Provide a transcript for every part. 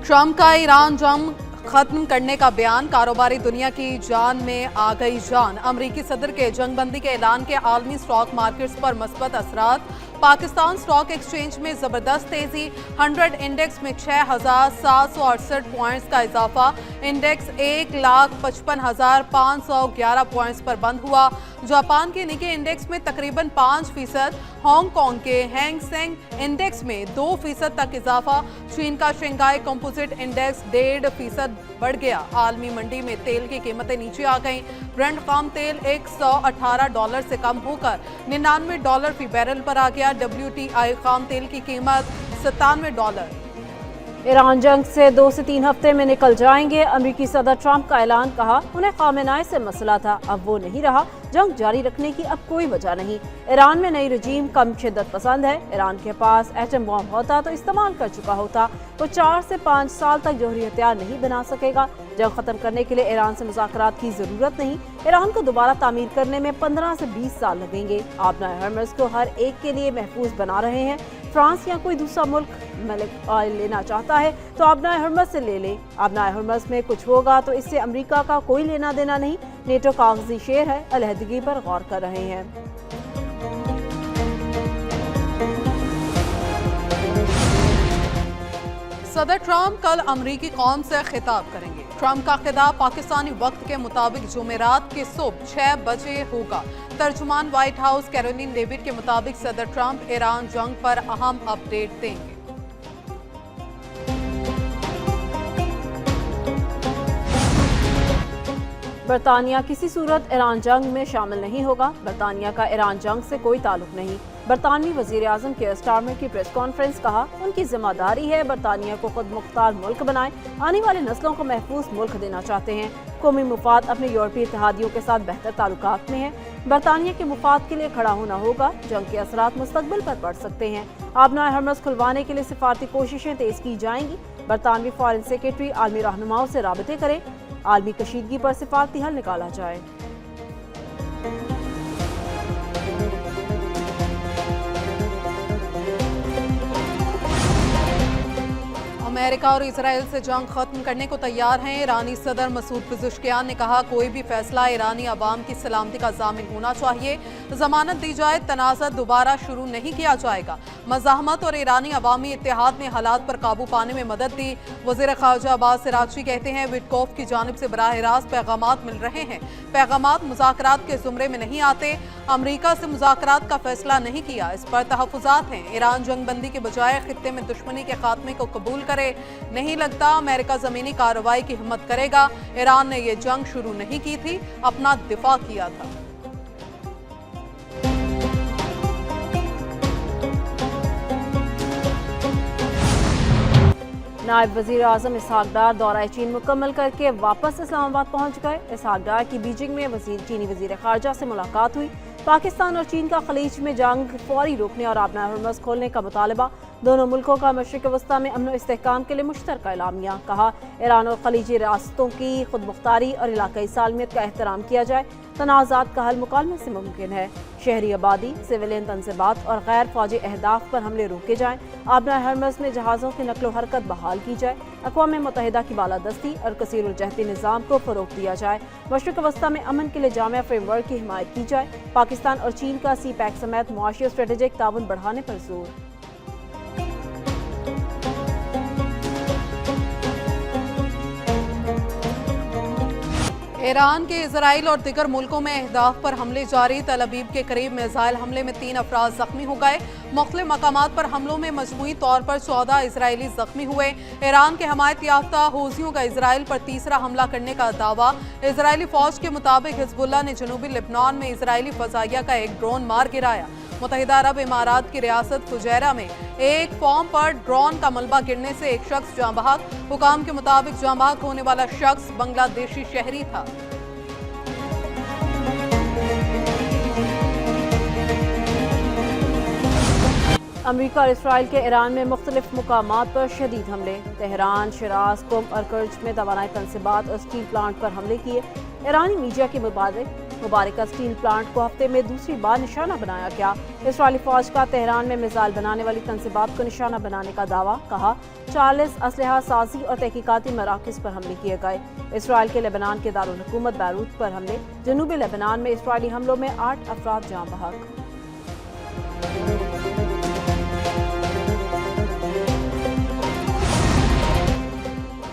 Trump का Iran जंग खत्म करने का बयान, कारोबारी दुनिया की जान में आ गई जान। अमरीकी सदर के जंगबंदी के ऐलान के आलमी स्टॉक मार्केट्स पर मुस्बत असरात। पाकिस्तान स्टॉक एक्सचेंज में जबरदस्त तेजी, 100 इंडेक्स में 6,768 पॉइंट्स का इजाफा। इंडेक्स 1,55,511 पॉइंट्स पर बंद हुआ। जापान के निके इंडेक्स में तकरीबन 5%, हांगकांग के हैंग सेंग इंडेक्स में 2% तक इजाफा। चीन का शंघाई कंपोजिट इंडेक्स 1.5% बढ़ गया। आलमी मंडी में तेल की कीमतें नीचे आ गईं। ब्रेंट खाम तेल $118 से कम होकर $99 फी बैरल पर आ गया। WTI खाम तेल की कीमत $97। ईरान जंग से 2 से 3 हफ्ते में निकल जाएंगे। अमरीकी सदर ट्रंप का ऐलान, कहा उन्हें खामेनाई से मसला था, अब वो नहीं रहा। जंग जारी रखने की अब कोई वजह नहीं। ईरान में नई रजीम कम शिद्दत पसंद है। ईरान के पास एटम बॉम्ब होता तो इस्तेमाल कर चुका होता। वो 4 से 5 साल तक जौहरी हथियार नहीं बना सकेगा। जंग खत्म करने के लिए ईरान से मुज़ाकरात की जरूरत नहीं। ईरान को दोबारा तामीर करने में 15 से 20 साल लगेंगे। आबनाए हॉर्मुज़ को हर एक के लिए महफूज बना रहे हैं। फ्रांस या कोई दूसरा मुल्क मलिक ऑयल लेना चाहता है तो आबनाए हॉर्मुज़ से ले ले। आबनाए हॉर्मुज़ में कुछ होगा तो इससे अमेरिका का कोई लेना देना नहीं। नेटो कागजी शेर है, अलहदगी पर गौर कर रहे हैं। सदर ट्रंप कल अमरीकी कौम से खिताब करेंगे। ट्रंप का खिताब पाकिस्तानी वक्त के मुताबिक जुमेरात के सुबह 6 बजे होगा। तर्जुमान व्हाइट हाउस कैरोलिन लेविट के मुताबिक सदर ट्रंप ईरान जंग पर अहम अपडेट देंगे। बरतानिया किसी सूरत ईरान जंग में शामिल नहीं होगा। बरतानिया का ईरान जंग से कोई ताल्लुक नहीं। बरतानवी वजीर आजम के स्टारमर की प्रेस कॉन्फ्रेंस, कहा उनकी जिम्मेदारी है बरतानिया को खुद मुख्तार मुल्क बनाए। आने वाली नस्लों को महफूज मुल्क देना चाहते हैं। कौमी मुफाद अपने यूरोपीय इत्तेहादियों के साथ बेहतर ताल्लुकात में है। बरतानिया के मुफाद के लिए खड़ा होना होगा। जंग के असरात मुस्तकबिल पर पड़ सकते हैं। आबनाए हॉर्मुज़ खुलवाने के लिए सिफारती कोशिशें तेज की जाएंगी। बरतानवी फॉरेन सेक्रेटरी आलमी रहनुमाओं से राबते करें। आलमी कशीदगी पर सिफारती हल निकाला जाए। अमेरिका और इजराइल से जंग खत्म करने को तैयार हैं। ईरानी सदर मसूद पेज़ेश्कियान ने कहा, कोई भी फैसला ईरानी अवाम की सलामती का ज़ामिन होना चाहिए। जमानत दी जाए, तनाज़ा दोबारा शुरू नहीं किया जाएगा। मज़ाहमत और ईरानी अवामी इत्तेहाद ने हालात पर काबू पाने में मदद दी। वज़ीर ख़ारजा अब्बास अराग़ची कहते हैं, विटकोफ की जानिब से बराह रास्त पैगामात मिल रहे हैं। पैगामात मुज़ाकरात के ज़ुमरे में नहीं आते। अमरीका से मुज़ाकरात का फैसला नहीं किया, इस पर तहफ़्फ़ुज़ात हैं। ईरान जंगबंदी के बजाय खित्ते में दुश्मनी के खात्मे को कबूल करे। नहीं लगता अमेरिका ज़मीनी कार्रवाई की हिम्मत करेगा। ईरान ने ये जंग शुरू नहीं की थी, अपना दिफा किया था। नायब वज़ीर आज़म इसहाक डार दौरा चीन मुकम्मल करके वापस इस्लामाबाद पहुंच गए। इसहाक डार की बीजिंग में चीनी वज़ीर ख़ारजा से मुलाकात हुई। पाकिस्तान और चीन का खलीज में जंग फौरी रोकने और आबनाए हॉर्मुज़ खोलने का मुतालबा। दोनों मुल्कों का मशरिक़ वस्ता में अमन इस्तेहकाम के लिए मुश्तरका एलामिया। कहा, ईरान और खलीजी रियासतों की खुद मुख्तारी और इलाकाई सालमियत का एहतराम किया जाए। तनाज़ात का हल मुकालमे से मुमकिन है। शहरी आबादी, सिविलियन तंज़ीमात और गैर फौजी अहदाफ पर हमले रोके जाएँ। आबनाए हॉर्मुज़ में जहाज़ों की नकलो हरकत बहाल की जाए। अक़वाम मुत्तहिदा की बालादस्ती और कसीरुल जहती निज़ाम को फ़रोग़ दिया जाए। मशरिक़ वस्ता में अमन के लिए जामिया फ्रेमवर्क की हिमायत की जाए। पाकिस्तान और चीन का CPEC समेत मुआशी और स्ट्रेटेजिक ताउन बढ़ाने पर जोर। ईरान के इजराइल और दिगर मुल्कों में अहदाफ पर हमले जारी। तल अबीब के करीब मिसाइल हमले में 3 अफराद जख्मी हो गए। मुख्तलिफ मकामात पर हमलों में मजमूई तौर पर 14 इजरायली जख्मी हुए। ईरान के हमायत याफ्ता हूसियों का इजराइल पर तीसरा हमला करने का दावा। इजरायली फौज के मुताबिक हिजबुल्लाह ने जनूबी लेबनान में इजरायली फजाइया का एक ड्रोन मार गिराया। मुत्तहिदा अरब इमारात की रियासत फुजैरा में एक फॉर्म पर ड्रोन का मलबा गिरने से एक शख्स जाँ बहक। हुकाम के मुताबिक जाँ बहक होने वाला शख्स बांग्लादेशी शहरी था। अमरीका और इसराइल के ईरान में मुख्तलिफ मुकामात पर शदीद हमले। तेहरान, शिराज, कुम और कर्ज में तवानाई तनसीबात और स्टील प्लांट पर हमले किए। ईरानी मीडिया के मुताबिक मुबारका स्टील प्लांट को हफ्ते में दूसरी बार निशाना बनाया गया। इसराइली फौज का तेहरान में मिसाइल बनाने वाली तंसीबात को निशाना बनाने का दावा, कहा 40 असलहा साजी और तहकीकाती मराकज़ पर हमले किए गए। इसराइल के लेबनान के दारुल हुकूमत बैरूत पर हमले। जनूबी लेबनान में इसराइली हमलों में 8 अफराद जाँ बहक।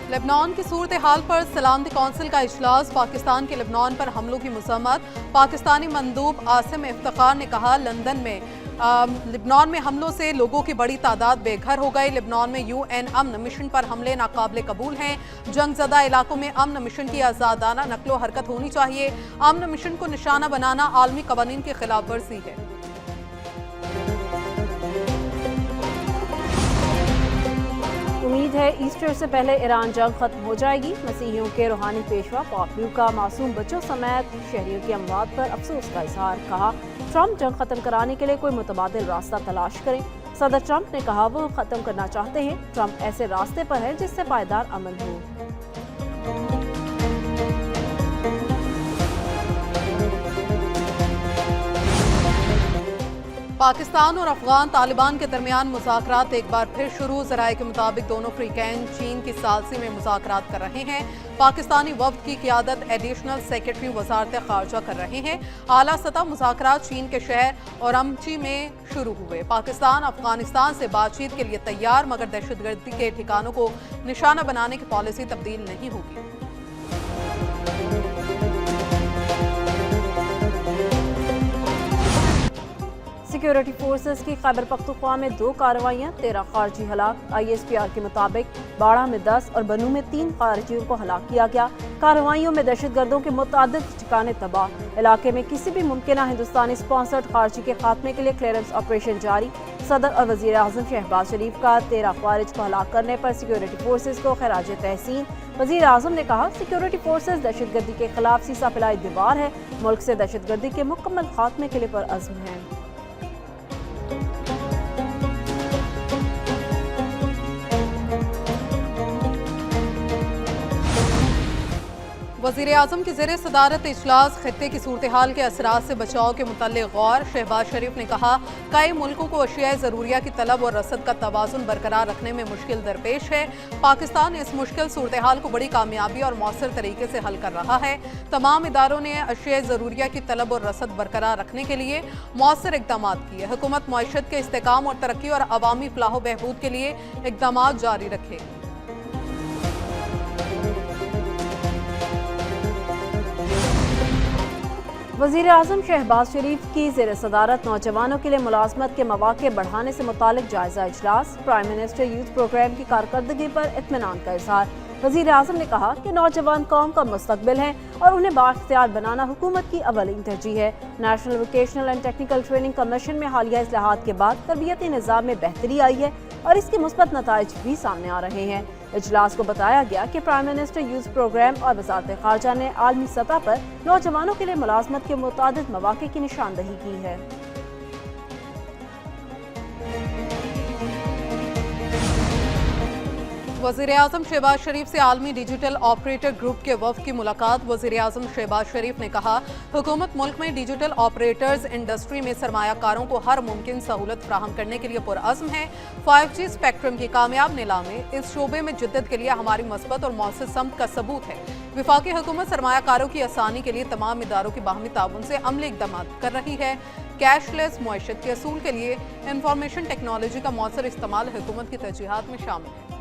लेबनान की सूरत हाल पर सलामती कौंसिल का इजलास। पाकिस्तान के लेबनान पर हमलों की मज़म्मत। पाकिस्तानी मंदूब आसिम इफ्तिखार ने कहा, लंदन में लेबनान में हमलों से लोगों की बड़ी तादाद बेघर हो गई। लेबनान में UN अमन मिशन पर हमले नाकाबिले कबूल हैं। जंगज़दा इलाकों में अमन मिशन की आज़ादाना नक्लो हरकत होनी चाहिए। अमन मिशन को निशाना बनाना आलमी कवानीन की खिलाफ वर्जी है। उम्मीद है ईस्टर से पहले ईरान जंग खत्म हो जाएगी। मसीहियों के रूहानी पेशवा पोप ल्यू का मासूम बच्चों समेत शहरियों की अमवात पर अफसोस का इजहार। कहा, ट्रंप जंग खत्म कराने के लिए कोई मुतबादिल रास्ता तलाश करें। सदर ट्रंप ने कहा वो खत्म करना चाहते हैं। ट्रंप ऐसे रास्ते पर है जिससे पायदार अमन हो। पाकिस्तान और अफगान तालिबान के दरमियान मुज़ाकरात एक बार फिर शुरू। ज़राए के मुताबिक दोनों फ्रीकैन चीन की सालसी में मुज़ाकरात कर रहे हैं। पाकिस्तानी वफ्द की क़ियादत एडिशनल सेक्रेटरी वज़ारत ख़ारजा कर रहे हैं। आला सतह मुज़ाकरात चीन के शहर औरमची में शुरू हुए। पाकिस्तान अफगानिस्तान से बातचीत के लिए तैयार, मगर दहशतगर्दी के ठिकानों को निशाना बनाने की पॉलिसी तब्दील नहीं होगी। सिक्योरिटी फोर्सेस की खैबर पख्तूनख्वा में 2 कार्रवाइयाँ, 13 खारजी हलाक। ISPR के मुताबिक बाड़ा में 10 और बनू में 3 खारजियों को हलाक किया गया। कार्रवाइयों में दहशतगर्दों के मुतादिद ठिकाने तबाह। इलाके में किसी भी मुमकिन हिंदुस्तानी स्पॉन्सर्ड खारजी के खात्मे के लिए क्लियरेंस ऑपरेशन जारी। सदर और वज़ीर आज़म शहबाज शरीफ का 13 खारिज को हलाक करने पर सिक्योरिटी फोर्सेस को खराज तहसीन। वज़ीर आज़म ने कहा, सिक्योरिटी फोर्सेस दहशतगर्दी के खिलाफ सीसा फैलाई दीवार है। मुल्क से दहशतगर्दी के मुकम्मल खात्मे के लिए पुरअज़्म है। वज़ीर आज़म की ज़ेरे सदारत इजलास। खित्ते की सूरत हाल के असरात से बचाव के मुतल्लिक़ गौर। शहबाज शरीफ ने कहा, कई मुल्कों को अशियाए ज़रूरिया की तलब और रसद का तवाज़ुन बरकरार रखने में मुश्किल दरपेश है। पाकिस्तान इस मुश्किल सूरत हाल को बड़ी कामयाबी और मौसर तरीके से हल कर रहा है। तमाम इदारों ने अशियाए ज़रूरिया की तलब और रसद बरकरार रखने के लिए मौसर इक़दाम किए। हुकूमत मईशत के इस्तेकाम और तरक्की और अवामी फलाह बहबूद के लिए इक़दाम जारी रखे। वज़ीर आज़म शहबाज शरीफ की ज़ेर सदारत नौजवानों के लिए मुलाज़मत के मौक़े बढ़ाने से मुतालिक जायज़ा इजलास। प्राइम मिनिस्टर यूथ प्रोग्राम की कारकर्दगी पर इत्मीनान का इज़हार। वज़ीर आज़म ने कहा कि नौजवान कौम का मुस्तक़बिल हैं और उन्हें बाख्तियार बनाना हुकूमत की अवलीन तरजीह है। National vocational and technical training commission में हालिया इस्लाहात के बाद तरबियती निज़ाम में बेहतरी आई है और इसके मुस्बत नताइज भी सामने आ रहे हैं। इजलास को बताया गया कि प्राइम मिनिस्टर यूथ प्रोग्राम और वज़ारत ख़ारजा ने आलमी सतह पर नौजवानों के लिए मुलाज़मत के मुतादिद मौक़े की निशानदही की है। वज़ीर आज़म शहबाज शरीफ से आलमी डिजिटल ऑपरेटर ग्रुप के वफ़द की मुलाकात। वज़ीर आज़म शहबाज शरीफ ने कहा, हुकूमत मुल्क में डिजिटल ऑपरेटर्स इंडस्ट्री में सरमायाकारों को हर मुमकिन सहूलत फराहम करने के लिए पुरअज़्म है। 5G स्पेक्ट्रम की कामयाब नीलामी इस शोबे में जिद्दत के लिए हमारी मस्बत और मौसर समत का सबूत है। विफाकी हुकूमत सरमायाकारों की आसानी के लिए तमाम इदारों की बाहमी ताउन से अमली इक़दाम कर रही है। कैशलेस मुआशत के असूल के लिए इंफॉर्मेशन टेक्नोलॉजी का मौसर इस्तेमाल हुकूमत की तरजीहात में शामिल है।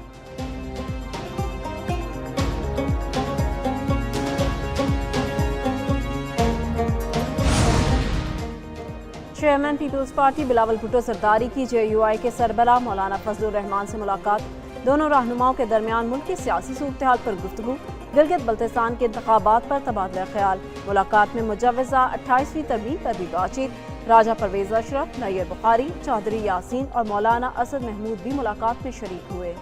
Chairman People's Party Bilawal Bhutto सरदारी की JUI के सरबराह मौलाना फजलुर रहमान से मुलाकात। दोनों रहनुमाओं के दरमियान मुल्क की सियासी सूरत हाल पर गुफ्तगू। गिलगित बल्तिस्तान के इंतखाबात पर तबादला ख्याल। मुलाकात में मुजव्वज़ा 28वीं तरमीम पर भी बातचीत। राजा परवेज अशरफ, नैयर बुखारी, चौधरी यासीन और मौलाना असद महमूद भी मुलाकात में शरीक हुए।